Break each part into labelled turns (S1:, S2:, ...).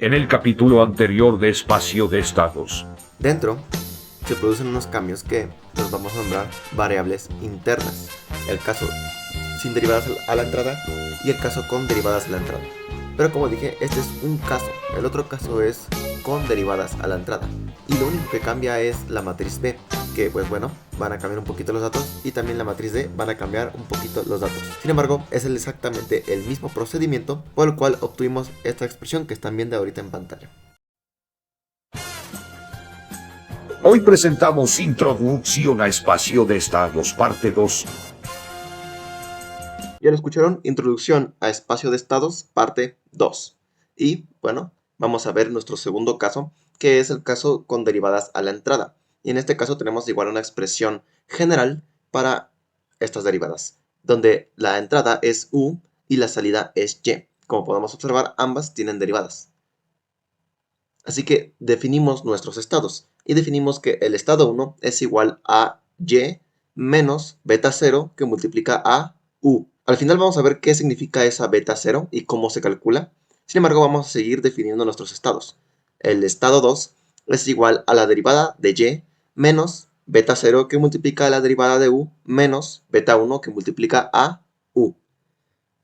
S1: En el capítulo anterior de Espacio de Estados.
S2: Dentro se producen unos cambios que los vamos a nombrar variables internas. El caso sin derivadas a la entrada y el caso con derivadas a la entrada. Pero como dije, este es un caso. El otro caso es con derivadas a la entrada. Y lo único que cambia es la matriz B, que pues bueno, van a cambiar un poquito los datos, y también la matriz D van a cambiar un poquito los datos. Sin embargo, es exactamente el mismo procedimiento por el cual obtuvimos esta expresión que están viendo ahorita en pantalla.
S1: Hoy presentamos Introducción a Espacio de Estados, parte 2.
S2: Ya lo escucharon, Introducción a Espacio de Estados, parte 2. Y bueno, vamos a ver nuestro segundo caso, que es el caso con derivadas a la entrada. Y en este caso tenemos igual una expresión general para estas derivadas, donde la entrada es U y la salida es Y. Como podemos observar, ambas tienen derivadas. Así que definimos nuestros estados y definimos que el estado 1 es igual a Y menos beta 0 que multiplica a U. Al final vamos a ver qué significa esa beta 0 y cómo se calcula. Sin embargo, vamos a seguir definiendo nuestros estados. El estado 2 es igual a la derivada de Y menos beta 0 que multiplica a la derivada de U menos beta 1 que multiplica a U.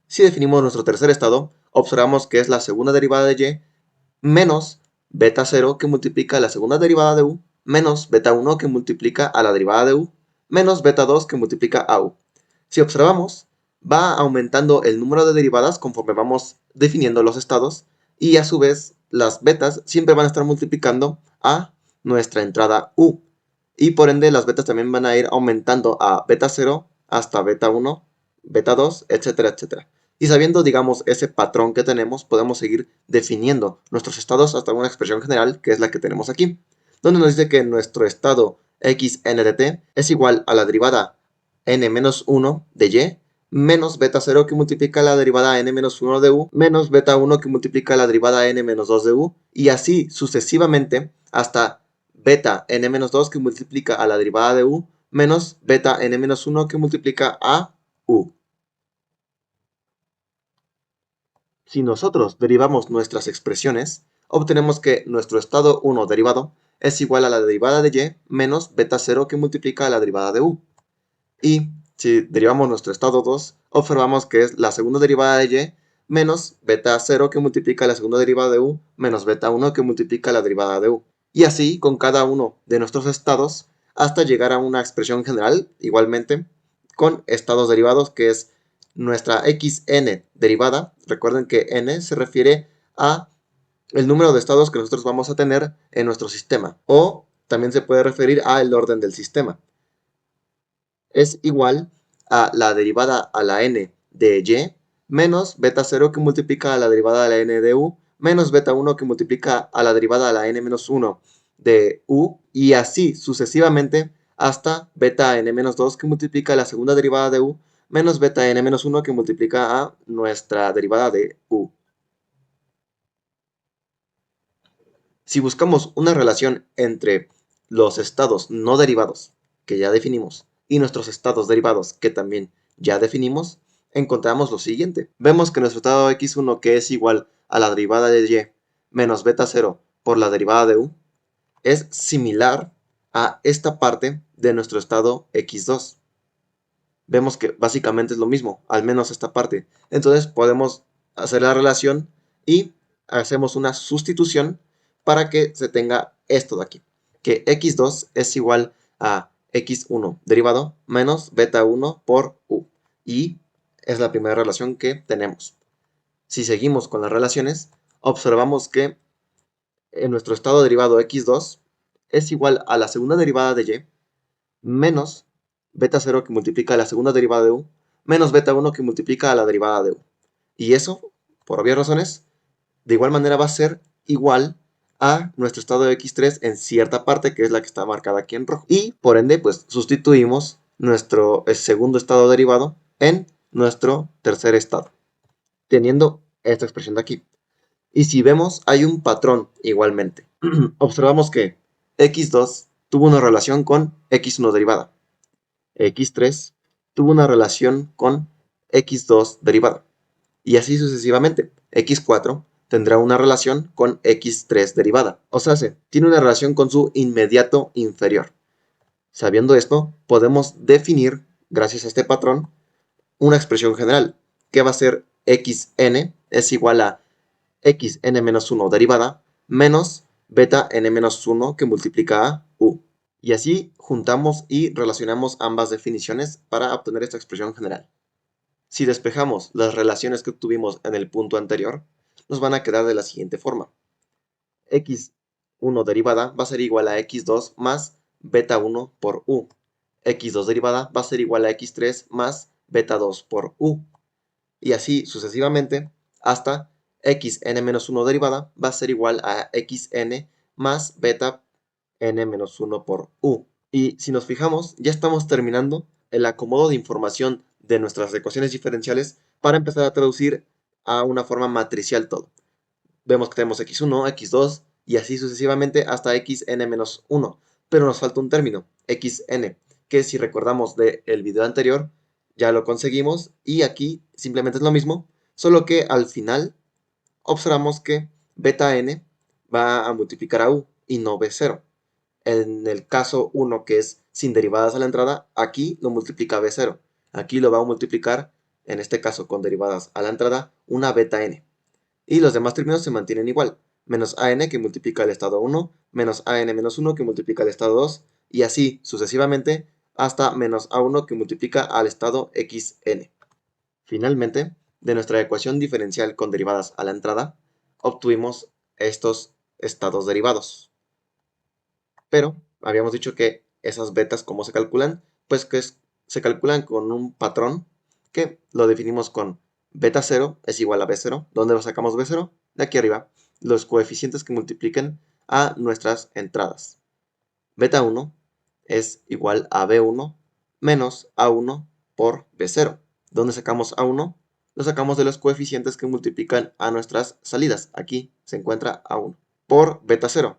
S2: Si definimos nuestro tercer estado, observamos que es la segunda derivada de Y menos beta 0 que multiplica a la segunda derivada de U menos beta 1 que multiplica a la derivada de U menos beta 2 que multiplica a U. Si observamos, va aumentando el número de derivadas conforme vamos definiendo los estados, y a su vez las betas siempre van a estar multiplicando a nuestra entrada U, y por ende las betas también van a ir aumentando a beta 0 hasta beta 1, beta 2, etcétera, etcétera. Y sabiendo, digamos, ese patrón que tenemos, podemos seguir definiendo nuestros estados hasta una expresión general, que es la que tenemos aquí, donde nos dice que nuestro estado xn de t es igual a la derivada n-1 de y menos beta 0 que multiplica la derivada n-1 de u menos beta 1 que multiplica la derivada n-2 de u, y así sucesivamente hasta beta n-2 que multiplica a la derivada de u menos beta n-1 que multiplica a u. Si nosotros derivamos nuestras expresiones, obtenemos que nuestro estado 1 derivado es igual a la derivada de y menos beta 0 que multiplica a la derivada de u. Y si derivamos nuestro estado 2, observamos que es la segunda derivada de y menos beta 0 que multiplica la segunda derivada de u menos beta 1 que multiplica la derivada de u. Y así con cada uno de nuestros estados hasta llegar a una expresión general, igualmente, con estados derivados, que es nuestra xn derivada. Recuerden que n se refiere a el número de estados que nosotros vamos a tener en nuestro sistema, o también se puede referir al orden del sistema. Es igual a la derivada a la n de y menos beta 0 que multiplica a la derivada a la n de u menos beta 1 que multiplica a la derivada a la n-1 de u, y así sucesivamente hasta beta n-2 que multiplica a la segunda derivada de u menos beta n-1 que multiplica a nuestra derivada de u. Si buscamos una relación entre los estados no derivados, que ya definimos, y nuestros estados derivados, que también ya definimos, encontramos lo siguiente. Vemos que nuestro estado x1, que es igual a la derivada de y menos beta 0 por la derivada de u, es similar a esta parte de nuestro estado x2. Vemos que básicamente es lo mismo, al menos esta parte. Entonces podemos hacer la relación y hacemos una sustitución para que se tenga esto de aquí, que x2 es igual a x1 derivado menos beta 1 por u, y es la primera relación que tenemos. Si seguimos con las relaciones, observamos que en nuestro estado derivado x2 es igual a la segunda derivada de y menos beta 0 que multiplica a la segunda derivada de u menos beta 1 que multiplica a la derivada de u. Y eso, por obvias razones, de igual manera va a ser igual a nuestro estado de x3 en cierta parte, que es la que está marcada aquí en rojo. Y por ende, pues sustituimos nuestro segundo estado derivado en nuestro tercer estado, teniendo esta expresión de aquí. Y si vemos, hay un patrón igualmente. Observamos que x2 tuvo una relación con x1 derivada. x3 tuvo una relación con x2 derivada. Y así sucesivamente. x4 tendrá una relación con x3 derivada. O sea, tiene una relación con su inmediato inferior. Sabiendo esto, podemos definir, gracias a este patrón, una expresión general, que va a ser xn es igual a xn-1 derivada menos beta n-1 que multiplica a u. Y así juntamos y relacionamos ambas definiciones para obtener esta expresión general. Si despejamos las relaciones que obtuvimos en el punto anterior, nos van a quedar de la siguiente forma. x1 derivada va a ser igual a x2 más beta 1 por u. x2 derivada va a ser igual a x3 más beta 2 por u. Y así sucesivamente hasta xn-1 derivada va a ser igual a xn más beta n-1 por u. Y si nos fijamos, ya estamos terminando el acomodo de información de nuestras ecuaciones diferenciales para empezar a traducir a una forma matricial todo. Vemos que tenemos x1, x2 y así sucesivamente hasta xn-1, pero nos falta un término, xn, que si recordamos del video anterior, ya lo conseguimos y aquí simplemente es lo mismo, solo que al final observamos que beta n va a multiplicar a u y no b0. En el caso 1, que es sin derivadas a la entrada, aquí lo multiplica b0. Aquí lo va a multiplicar, en este caso con derivadas a la entrada, una beta n. Y los demás términos se mantienen igual. Menos an que multiplica el estado 1, menos an-1 que multiplica el estado 2, y así sucesivamente hasta menos a1 que multiplica al estado xn. Finalmente, de nuestra ecuación diferencial con derivadas a la entrada, obtuvimos estos estados derivados. Pero habíamos dicho que esas betas, ¿cómo se calculan? Pues que se calculan con un patrón que lo definimos con beta 0 es igual a b0. ¿Dónde lo sacamos b0? De aquí arriba, los coeficientes que multipliquen a nuestras entradas. Beta 1 es igual a b1 menos a1 por b0. ¿Dónde sacamos a1? Lo sacamos de los coeficientes que multiplican a nuestras salidas. Aquí se encuentra a1 por beta 0.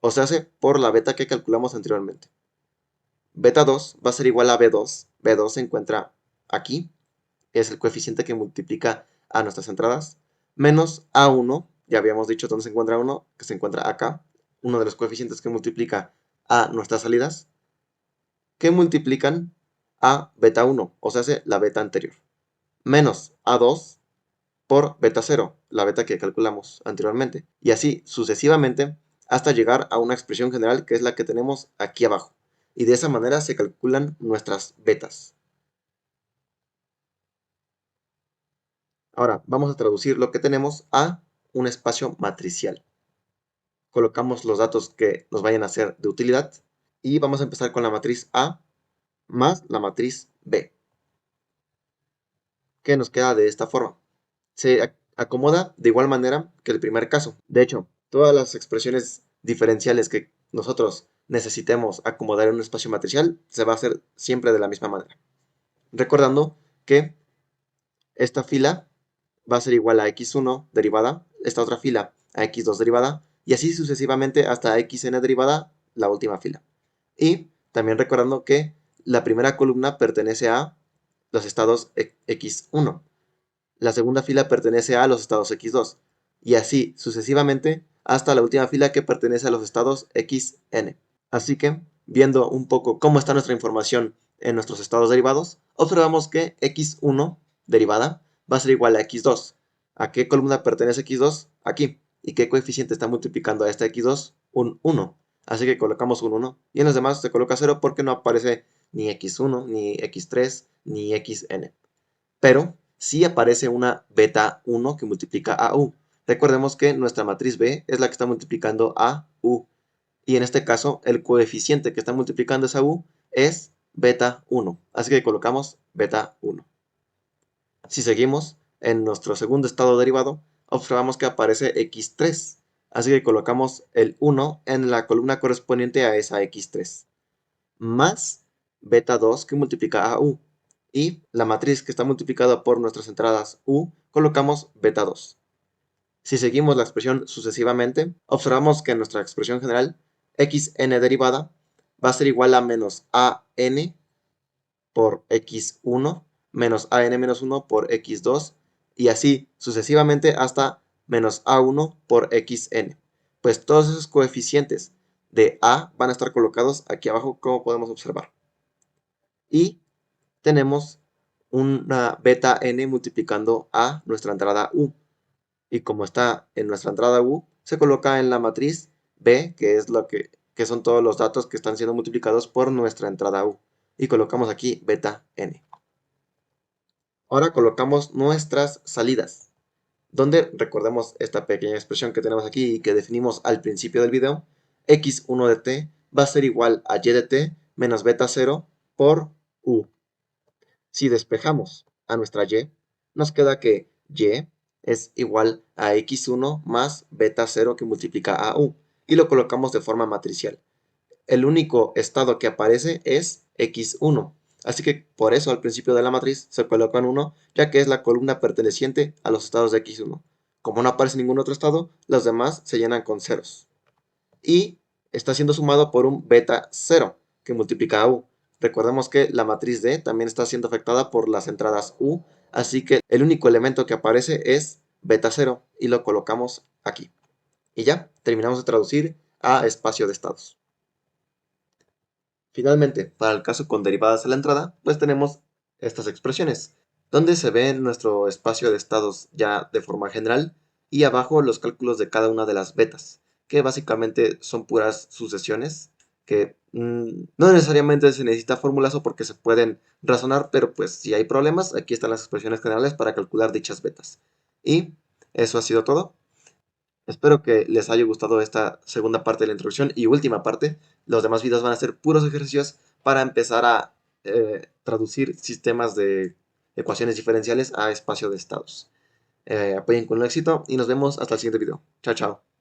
S2: O se hace por la beta que calculamos anteriormente. Beta 2 va a ser igual a B2. B2 se encuentra aquí. Es el coeficiente que multiplica a nuestras entradas. Menos A1. Ya habíamos dicho dónde se encuentra 1, que se encuentra acá. Uno de los coeficientes que multiplica a nuestras salidas. Que multiplican a beta 1. O se hace la beta anterior. Menos A2 por beta 0. La beta que calculamos anteriormente. Y así sucesivamente hasta llegar a una expresión general que es la que tenemos aquí abajo. Y de esa manera se calculan nuestras betas. Ahora vamos a traducir lo que tenemos a un espacio matricial. Colocamos los datos que nos vayan a ser de utilidad y vamos a empezar con la matriz A más la matriz B, que nos queda de esta forma. Se acomoda de igual manera que el primer caso. De hecho, todas las expresiones diferenciales que nosotros necesitemos acomodar en un espacio matricial se va a hacer siempre de la misma manera. Recordando que esta fila va a ser igual a x1 derivada, esta otra fila a x2 derivada, y así sucesivamente hasta xn derivada, la última fila. Y también recordando que la primera columna pertenece a los estados x1, la segunda fila pertenece a los estados x2, y así sucesivamente hasta la última fila que pertenece a los estados xn. Así que, viendo un poco cómo está nuestra información en nuestros estados derivados, observamos que x1 derivada va a ser igual a x2. ¿A qué columna pertenece x2? Aquí. ¿Y qué coeficiente está multiplicando a esta x2? Un 1. Así que colocamos un 1. Y en los demás se coloca 0 porque no aparece ni x1, ni x3, ni xn. Pero sí aparece una beta 1 que multiplica a u. Recordemos que nuestra matriz B es la que está multiplicando a u. Y en este caso, el coeficiente que está multiplicando esa u es beta 1. Así que colocamos beta 1. Si seguimos, en nuestro segundo estado derivado, observamos que aparece x3. Así que colocamos el 1 en la columna correspondiente a esa x3. Más beta 2 que multiplica a u. Y la matriz que está multiplicada por nuestras entradas u, colocamos beta 2. Si seguimos la expresión sucesivamente, observamos que en nuestra expresión general, xn derivada va a ser igual a menos an por x1 menos an-1 por x2 y así sucesivamente hasta menos A1 por XN. Pues todos esos coeficientes de A van a estar colocados aquí abajo, como podemos observar. Y tenemos una beta n multiplicando a nuestra entrada U. Y como está en nuestra entrada U, se coloca en la matriz B, que es que son todos los datos que están siendo multiplicados por nuestra entrada U. Y colocamos aquí beta n. Ahora colocamos nuestras salidas, donde recordemos esta pequeña expresión que tenemos aquí y que definimos al principio del video. X1 de t va a ser igual a y de t menos beta 0 por U. Si despejamos a nuestra y, nos queda que y es igual a x1 más beta 0 que multiplica a u, y lo colocamos de forma matricial. El único estado que aparece es x1, así que por eso al principio de la matriz se coloca en 1, ya que es la columna perteneciente a los estados de x1. Como no aparece ningún otro estado, los demás se llenan con ceros. Y está siendo sumado por un beta 0 que multiplica a u. Recordemos que la matriz D también está siendo afectada por las entradas U, así que el único elemento que aparece es beta 0 y lo colocamos aquí. Y ya, terminamos de traducir a espacio de estados. Finalmente, para el caso con derivadas a la entrada, pues tenemos estas expresiones, donde se ve nuestro espacio de estados ya de forma general y abajo los cálculos de cada una de las betas, que básicamente son puras sucesiones que no necesariamente se necesita formulazo porque se pueden razonar, pero pues si hay problemas, aquí están las expresiones generales para calcular dichas betas. Y eso ha sido todo. Espero que les haya gustado esta segunda parte de la introducción y última parte. Los demás videos van a ser puros ejercicios para empezar a traducir sistemas de ecuaciones diferenciales a espacio de estados. Apoyen con el éxito y nos vemos hasta el siguiente video. Chao, chao.